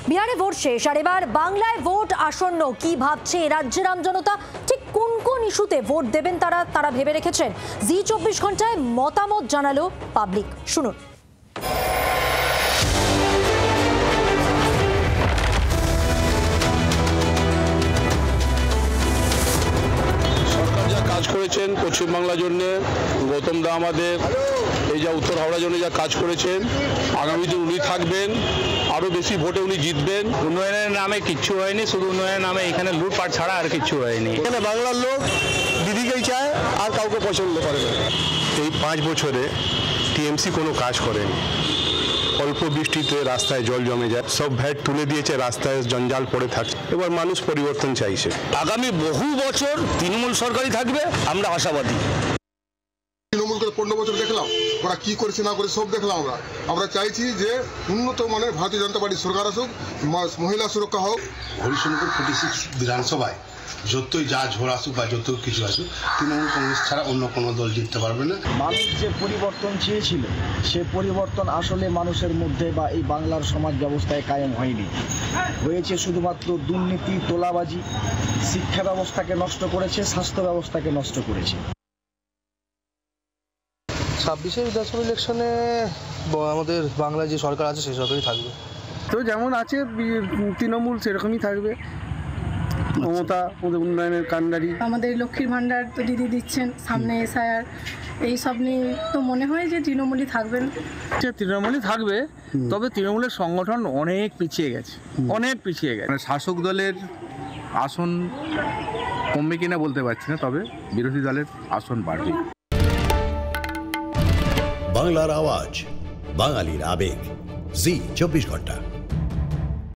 বিহারে ভোট শেষ আর এবার বাংলায় ভোট আসন্ন। কি ভাবছে রাজ্যের আমজনতা? ঠিক কোন কোন ইস্যুতে ভোট দেবেন তারা ভেবে রেখেছেন। জি 24 ঘন্টায় মতামত জানালো পাবলিক, শুনুন। সরকার যা কাজ করেছেন পশ্চিমবাংলার জন্য, গৌতম দা আমাদের এই যা উত্তর হাওড়ার জন্য যা কাজ করেছেন, আগামী দিন উনি থাকবেন, আরো বেশি ভোটে উনি জিতবেন। উন্নয়নের নামে কিচ্ছু হয়নি, শুধু উন্নয়নের নামে এখানে লুটপাট ছাড়া আর কিচ্ছু হয়নি। এখানে বাংলার লোক দিদিকেই চায়, আর কাউকে পছন্দ করে না। এই 5 বছরে টিএমসি কোনো কাজ করেনি। অল্প বৃষ্টিতে রাস্তায় জল জমে যায়, সব ভ্যাট তুলে দিয়েছে, রাস্তায় জঞ্জাল পড়ে থাকছে। এবার মানুষ পরিবর্তন চাইছে। আগামী বহু বছর তৃণমূল সরকারই থাকবে, আমরা আশাবাদী। তৃণমূলকে 15 বছর দেখলাম, ওরা কি করেছে না করে সব দেখলাম। আমরা চাইছি যে উন্নত মানের ভারতীয় জনতা পার্টির সরকার আসুক, মহিলা সুরক্ষা হোক। হরিশঙ্কর 46 বিধানসভায় যতই যা ঝড় আসুক বা যত কিছু আসুক, তৃণমূল কংগ্রেস ছাড়া অন্য কোনো দল জিততে পারবে না। মানুষ যে পরিবর্তন চেয়েছিল, সে পরিবর্তন আসলে মানুষের মধ্যে বা এই বাংলার সমাজ ব্যবস্থায় কায়েম হয়নি। হয়েছে শুধুমাত্র দুর্নীতি, তোলাবাজি, শিক্ষা ব্যবস্থাকে নষ্ট করেছে, স্বাস্থ্য ব্যবস্থাকে নষ্ট করেছে। 26 বিধানসভা ইলেকশনে আমাদের বাংলায় যে সরকার আছে সেই সরকারই থাকবে। তো যেমন আছে তৃণমূল সেরকমই থাকবে। মমতা উন্নয়নের কান্ডারি, আমাদের লক্ষ্মীর ভান্ডার তো দিদি দিচ্ছেন, সামনে এসআইআর, এই সব নিয়ে তো মনে হয় যে তৃণমূলই থাকবেন। তৃণমূলই থাকবে, তবে তৃণমূলের সংগঠন অনেক পিছিয়ে গেছে, অনেক পিছিয়ে গেছে। শাসক দলের আসন কমবে কিনা বলতে পারছি না, তবে বিরোধী দলের আসন বাড়বে। বাংলার আওয়াজ, বাঙালির আবেগ, জি 24 ঘন্টা।